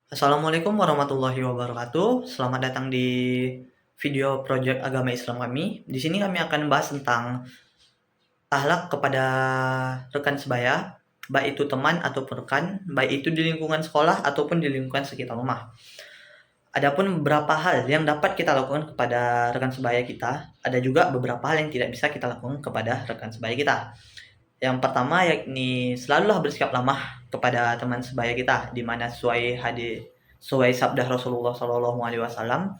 Assalamualaikum warahmatullahi wabarakatuh. Selamat datang di video project agama Islam kami. Di sini kami akan membahas tentang akhlak kepada rekan sebaya, baik itu teman ataupun rekan, baik itu di lingkungan sekolah ataupun di lingkungan sekitar rumah. Adapun beberapa hal yang dapat kita lakukan kepada rekan sebaya kita, ada juga beberapa hal yang tidak bisa kita lakukan kepada rekan sebaya kita. Yang pertama yakni selalulah bersikap ramah kepada teman sebaya kita, di mana sesuai sabda Rasulullah Shallallahu Alaihi Wasallam,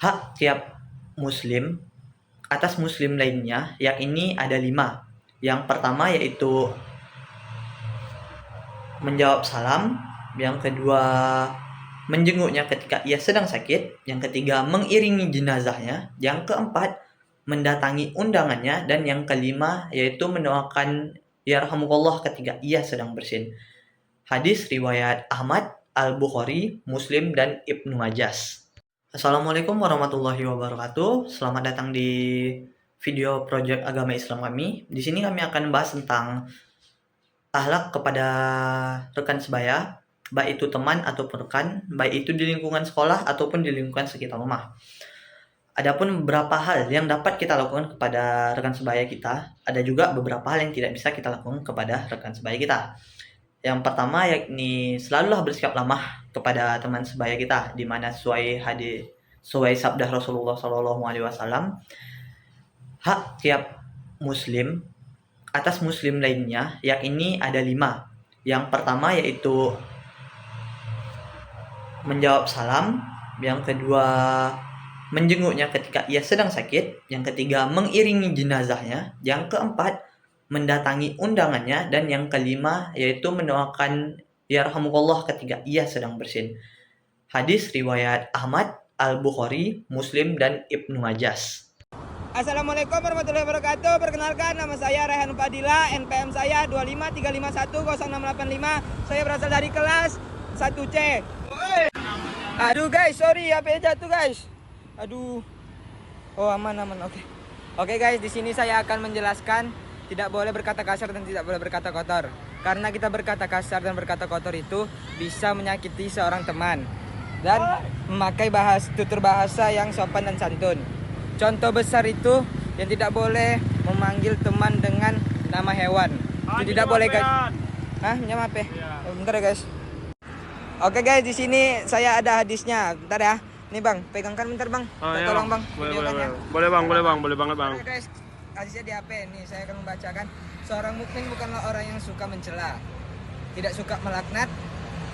hak tiap muslim atas muslim lainnya yakni ada 5. Yang pertama yaitu menjawab salam, yang kedua menjenguknya ketika ia sedang sakit, yang ketiga mengiringi jenazahnya, yang keempat mendatangi undangannya, dan yang kelima yaitu mendoakan yarhamukallah ketika ia sedang bersin. Hadis riwayat Ahmad, Al-Bukhari, Muslim, dan Ibnu Majah. Assalamualaikum warahmatullahi wabarakatuh. Selamat datang di video project agama Islam kami. Di sini kami akan membahas tentang akhlak kepada rekan sebaya, baik itu teman ataupun rekan, baik itu di lingkungan sekolah ataupun di lingkungan sekitar rumah. Adapun beberapa hal yang dapat kita lakukan kepada rekan sebaya kita, ada juga beberapa hal yang tidak bisa kita lakukan kepada rekan sebaya kita. Yang pertama yakni selalulah bersikap ramah kepada teman sebaya kita, di mana sesuai sabda Rasulullah Shallallahu Alaihi Wasallam, hak tiap muslim atas muslim lainnya yakni ada 5. Yang pertama yaitu menjawab salam, yang kedua menjenguknya ketika ia sedang sakit, yang ketiga mengiringi jenazahnya, yang keempat mendatangi undangannya, dan yang kelima yaitu mendoakan yarhamukallah ketika ia sedang bersin. Hadis riwayat Ahmad, Al-Bukhari, Muslim, dan Ibnu Majah. Assalamualaikum warahmatullahi wabarakatuh. Perkenalkan, nama saya Rehan Fadila, NPM saya 253510685. Saya berasal dari kelas 1C. Aduh guys, sorry HP jatuh guys. Aduh. Oh aman. Oke. Oke guys, di sini saya akan menjelaskan tidak boleh berkata kasar dan tidak boleh berkata kotor. Karena kita berkata kasar dan berkata kotor itu bisa menyakiti seorang teman dan memakai tutur bahasa yang sopan dan santun. Contoh besar itu yang tidak boleh memanggil teman dengan nama hewan. Itu tidak boleh guys. Minjam HP. Bentar ya guys. Oke guys, di sini saya ada hadisnya. Bentar ya. Nih bang, pegangkan bentar bang. Tolong bang. Boleh banget bang. Oke guys, hadisnya di HP. Nih saya akan membacakan. Seorang mukmin bukanlah orang yang suka mencela, tidak suka melaknat,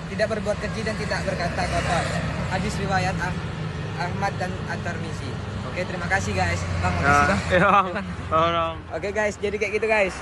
tidak berbuat keji dan tidak berkata kotor. Hadis riwayat Ahmad dan At-Tirmizi. Oke, terima kasih guys. Bang, makasih bang. Oke guys, jadi kayak gitu guys.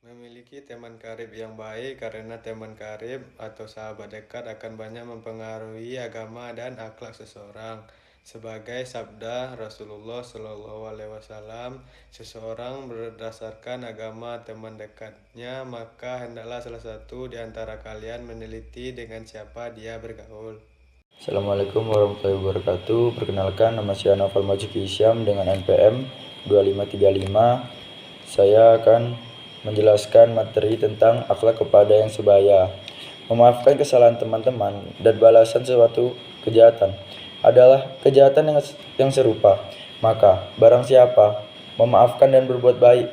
Memiliki teman karib yang baik karena teman karib atau sahabat dekat akan banyak mempengaruhi agama dan akhlak seseorang. Sebagai sabda Rasulullah Shallallahu Alaihi Wasallam, seseorang berdasarkan agama teman dekatnya, maka hendaklah salah satu di antara kalian meneliti dengan siapa dia bergaul. Assalamualaikum warahmatullahi wabarakatuh. Perkenalkan, nama saya Novel Majuki Isyam dengan NPM 2535. Saya akan menjelaskan materi tentang akhlak kepada yang sebaya. Memaafkan kesalahan teman-teman dan balasan suatu kejahatan adalah kejahatan yang serupa. Maka barang siapa memaafkan dan berbuat baik,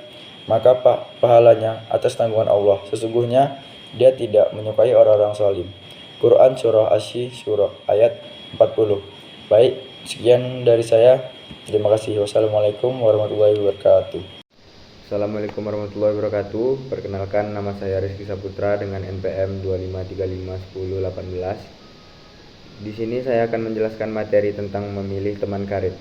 maka pahalanya atas tanggungan Allah. Sesungguhnya dia tidak menyukai orang-orang zalim. Quran Surah Asy Surah ayat 40. Baik, sekian dari saya. Terima kasih. Wassalamualaikum warahmatullahi wabarakatuh. Assalamualaikum warahmatullahi wabarakatuh. Perkenalkan, nama saya Rizky Saputra dengan NPM 25351018. Di sini saya akan menjelaskan materi tentang memilih teman karib.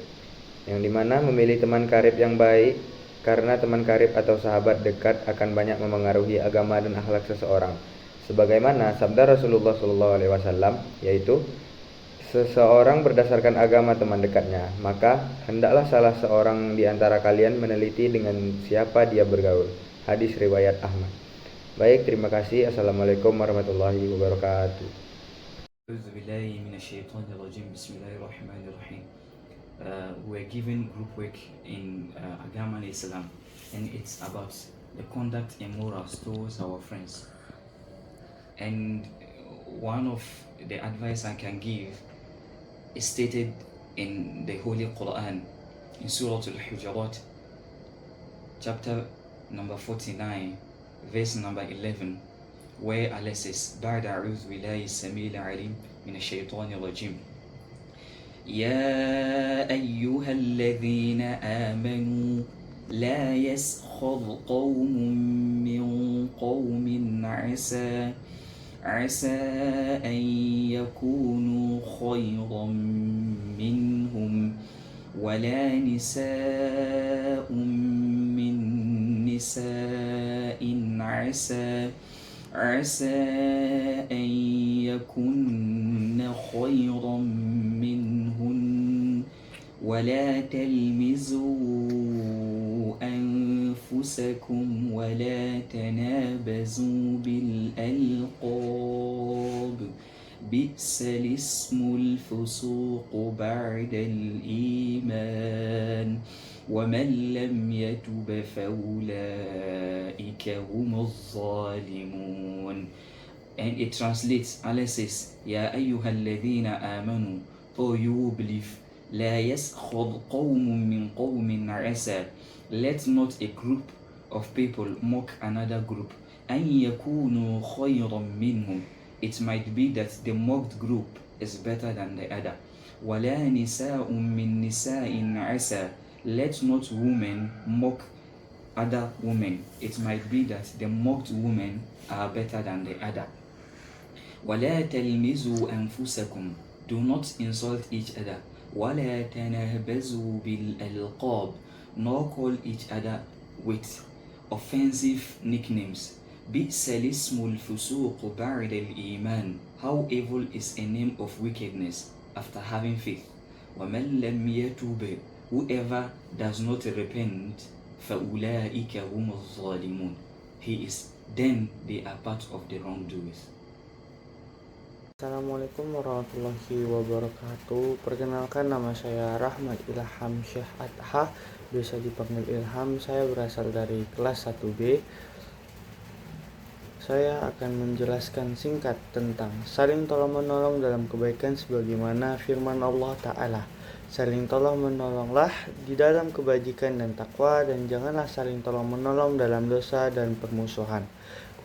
Yang dimana memilih teman karib yang baik karena teman karib atau sahabat dekat akan banyak memengaruhi agama dan akhlak seseorang. Sebagaimana sabda Rasulullah SAW, yaitu seseorang berdasarkan agama teman dekatnya, maka hendaklah salah seorang di antara kalian meneliti dengan siapa dia bergaul. Hadis riwayat Ahmad. Baik, terima kasih. Assalamualaikum warahmatullahi wabarakatuh. We're given group work in Agama Islam, and it's about the conduct and morals towards our friends. And one of the advice I can give is stated in the Holy Quran in Surah Al-Hujurat, chapter number 49, verse number 11, where Allah says, بعد أعوذ بالله السميع العليم من الشيطان الرجيم يا أيها الذين آمنوا لا يسخر قوم من قوم عسى أن يكونوا خيرا منهم ولا نساء من نساء عسى أن يكن خيرا منهن ولا تلمزوا أنفسكم ولا تنابزوا بالألقاب بئس الاسم الفسوق بعد الإيمان ومن لم يتب فأولئك هم الظالمون. And it translates, Allah says, يا أيها الذين آمنوا, O you who believe, لا يسخر قوم من قوم عسى, let not a group of people mock another group, أن يكونوا خيرا منهم, it might be that the mocked group is better than the other. ولا نساء من نساء عسى, let not women mock other women, it might be that the mocked women are better than the other. ولا تلمزوا أنفسكم, do not insult each other. ولا تنابزوا بالألقاب, nor call each other with offensive nicknames. بئس الاسم الفسوق بعد الإيمان, how evil is a name of wickedness after having faith. ومن لم يتوب, whoever does not repent, فأولئك هم الظالمون, he is, then they are part of the wrongdoers. Assalamualaikum warahmatullahi wabarakatuh. Perkenalkan, nama saya Rahmat Ilham Syekh Adha, biasa dipanggil Ilham. Saya berasal dari kelas 1B. Saya akan menjelaskan singkat tentang saling tolong-menolong dalam kebaikan sebagaimana firman Allah Ta'ala. Saling tolong-menolonglah di dalam kebajikan dan takwa, dan janganlah saling tolong-menolong dalam dosa dan permusuhan.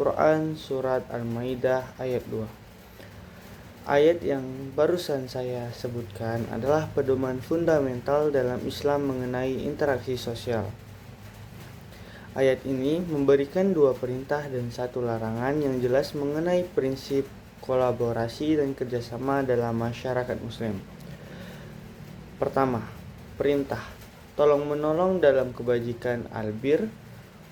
Quran Surat Al-Maidah ayat 2. Ayat yang barusan saya sebutkan adalah pedoman fundamental dalam Islam mengenai interaksi sosial. Ayat ini memberikan 2 perintah dan 1 larangan yang jelas mengenai prinsip kolaborasi dan kerjasama dalam masyarakat muslim. Pertama, perintah tolong-menolong dalam kebajikan albir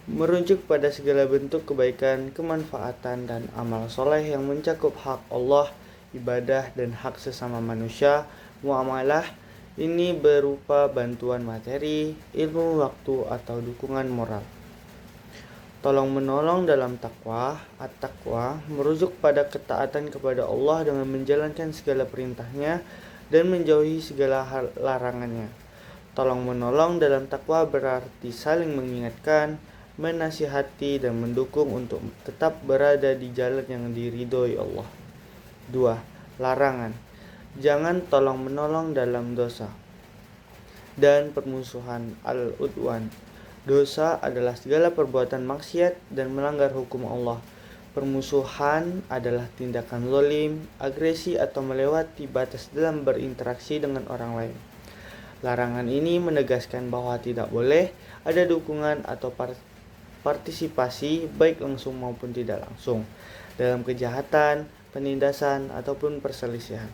merujuk pada segala bentuk kebaikan, kemanfaatan, dan amal soleh yang mencakup hak Allah, ibadah, dan hak sesama manusia. Muamalah ini berupa bantuan materi, ilmu, waktu, atau dukungan moral. Tolong menolong dalam takwa, at-taqwa, merujuk pada ketaatan kepada Allah dengan menjalankan segala perintahnya dan menjauhi segala larangannya. Tolong menolong dalam takwa berarti saling mengingatkan, menasihati, dan mendukung untuk tetap berada di jalan yang diridhoi Allah. 2. Larangan. Jangan tolong-menolong dalam dosa dan permusuhan, al-udwan. Dosa adalah segala perbuatan maksiat dan melanggar hukum Allah. Permusuhan adalah tindakan zalim, agresi, atau melewati batas dalam berinteraksi dengan orang lain. Larangan ini menegaskan bahwa tidak boleh ada dukungan atau partisipasi baik langsung maupun tidak langsung dalam kejahatan, penindasan, ataupun perselisihan.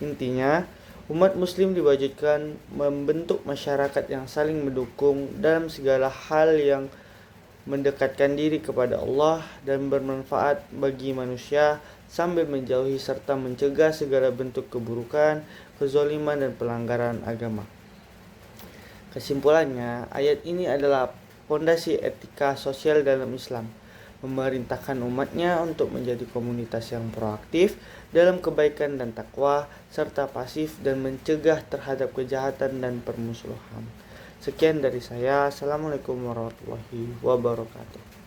Intinya, umat muslim diwajibkan membentuk masyarakat yang saling mendukung dalam segala hal yang mendekatkan diri kepada Allah dan bermanfaat bagi manusia, sambil menjauhi serta mencegah segala bentuk keburukan, kezaliman, dan pelanggaran agama. Kesimpulannya, ayat ini adalah fondasi etika sosial dalam Islam, memerintahkan umatnya untuk menjadi komunitas yang proaktif dalam kebaikan dan takwa, serta pasif dan mencegah terhadap kejahatan dan permusuhan. Sekian dari saya. Assalamualaikum warahmatullahi wabarakatuh.